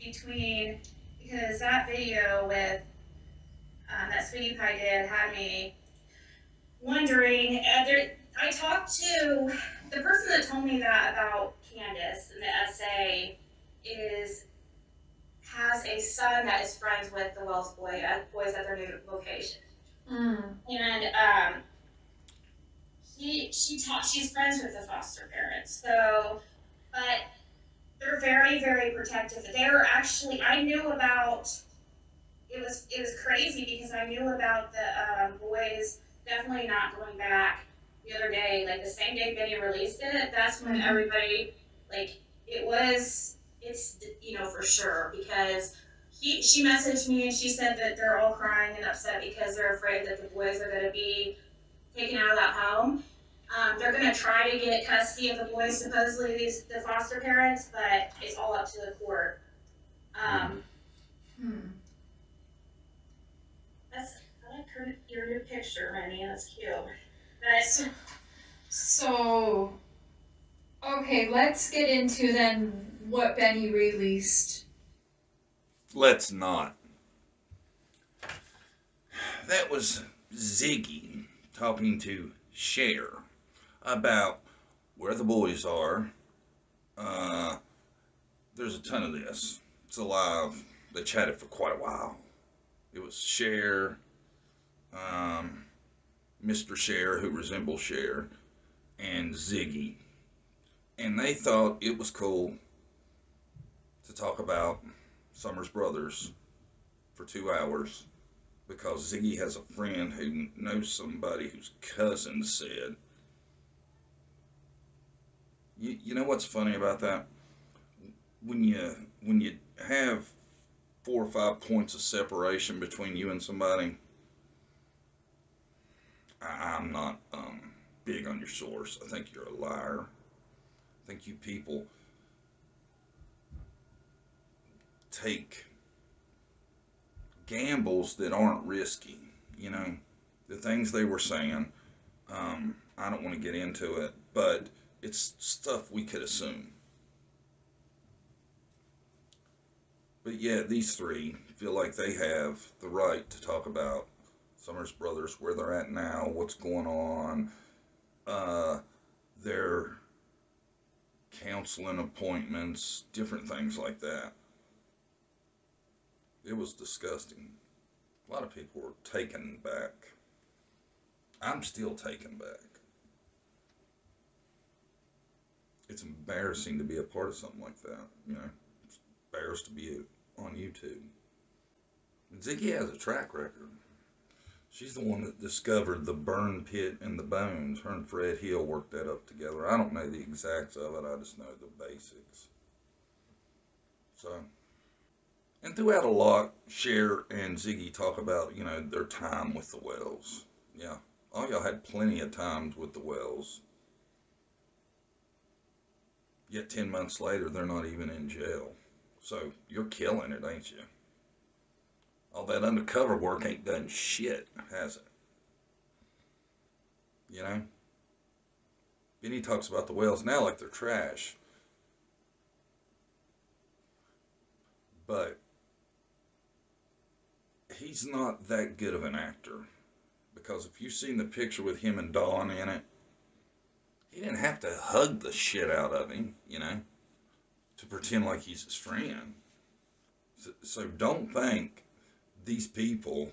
between, because that video with that Sweetie Pie did had me wondering. I talked to the person that told me that about Candace in the essay is has a son that is friends with the Wells boys at their new location. And she's friends with the foster parents. So, but they're very, very protective. They were actually, I knew about, it was crazy because I knew about the boys definitely not going back the other day, like the same day Benny released it. That's when everybody, like, it's for sure, because she messaged me and she said that they're all crying and upset because they're afraid that the boys are going to be taken out of that home. They're going to try to get custody of the boys, supposedly the foster parents, but it's all up to the court. I like your new picture, honey. That's cute. But So, okay, let's get into then what Benny released. Let's not. That was Ziggy talking to Cher about where the boys are. There's a ton of this. It's alive. They chatted for quite a while. It was Cher, Mr. Cher, who resembles Cher, and Ziggy. And they thought it was cool to talk about Summers Brothers for 2 hours because Ziggy has a friend who knows somebody whose cousin said. You know what's funny about that? When you have 4 or 5 points of separation between you and somebody, I'm not big on your source. I think you're a liar. I think you people take gambles that aren't risky. You know, the things they were saying, I don't want to get into it, but it's stuff we could assume. But yeah, these three feel like they have the right to talk about Summers Brothers, where they're at now, what's going on, their counseling appointments, different things like that. It was disgusting. A lot of people were taken back. I'm still taken back. It's embarrassing to be a part of something like that. It's embarrassed to be on YouTube. Ziggy has a track record. She's the one that discovered the burn pit and the bones. Her and Fred Hill worked that up together. I don't know the exacts of it. I just know the basics. So, and throughout a lot, Cher and Ziggy talk about, their time with the Wells. Yeah, all y'all had plenty of times with the Wells. Yet 10 months later, they're not even in jail. So, you're killing it, ain't you? All that undercover work ain't done shit, has it? Benny talks about the Wells now like they're trash. But he's not that good of an actor. Because if you've seen the picture with him and Dawn in it, he didn't have to hug the shit out of him, to pretend like he's his friend. So don't think these people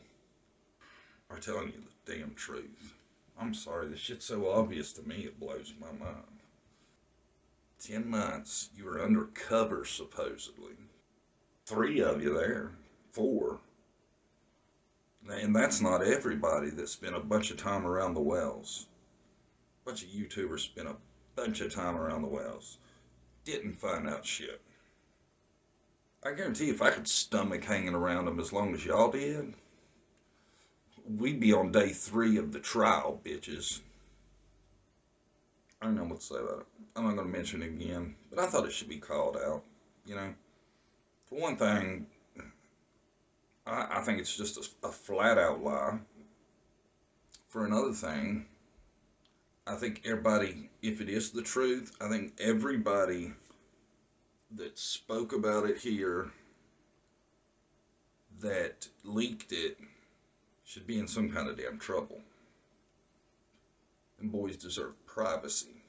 are telling you the damn truth. I'm sorry, this shit's so obvious to me, it blows my mind. 10 months, you were undercover, supposedly. 3 of you there. 4. And that's not everybody that spent a bunch of time around the Wells. A bunch of YouTubers spent a bunch of time around the Wells. Didn't find out shit. I guarantee if I could stomach hanging around them as long as y'all did, we'd be on day 3 of the trial, bitches. I don't know what to say about it. I'm not going to mention it again, but I thought it should be called out. For one thing, I think it's just a flat out lie. For another thing, I think everybody, if it is the truth, I think everybody that spoke about it here that leaked it should be in some kind of damn trouble. And boys deserve privacy.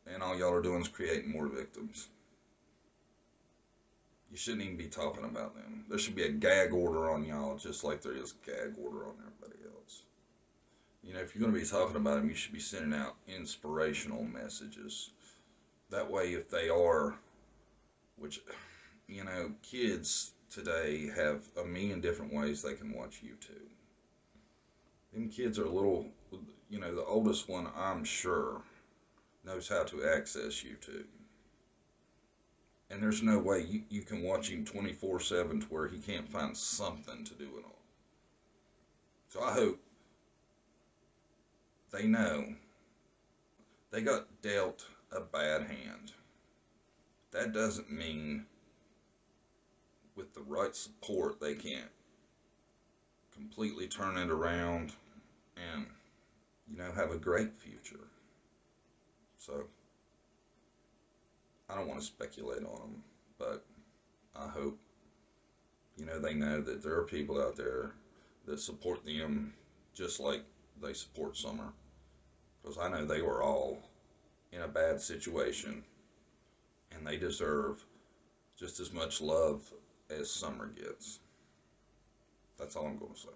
And all y'all are doing is creating more victims. You shouldn't even be talking about them. There should be a gag order on y'all, just like there is a gag order on everybody else. You know, if you're going to be talking about them, you should be sending out inspirational messages. That way, if they are, which, you know, kids today have a million different ways they can watch YouTube. Them kids are a little, you know, the oldest one, I'm sure, knows how to access YouTube. And there's no way you can watch him 24/7 to where he can't find something to do it on. So I hope they know they got dealt a bad hand. That doesn't mean with the right support they can't completely turn it around and, you know, have a great future. So I don't want to speculate on them, but I hope, you know, they know that there are people out there that support them just like they support Summer. Because I know they were all in a bad situation, and they deserve just as much love as Summer gets. That's all I'm going to say.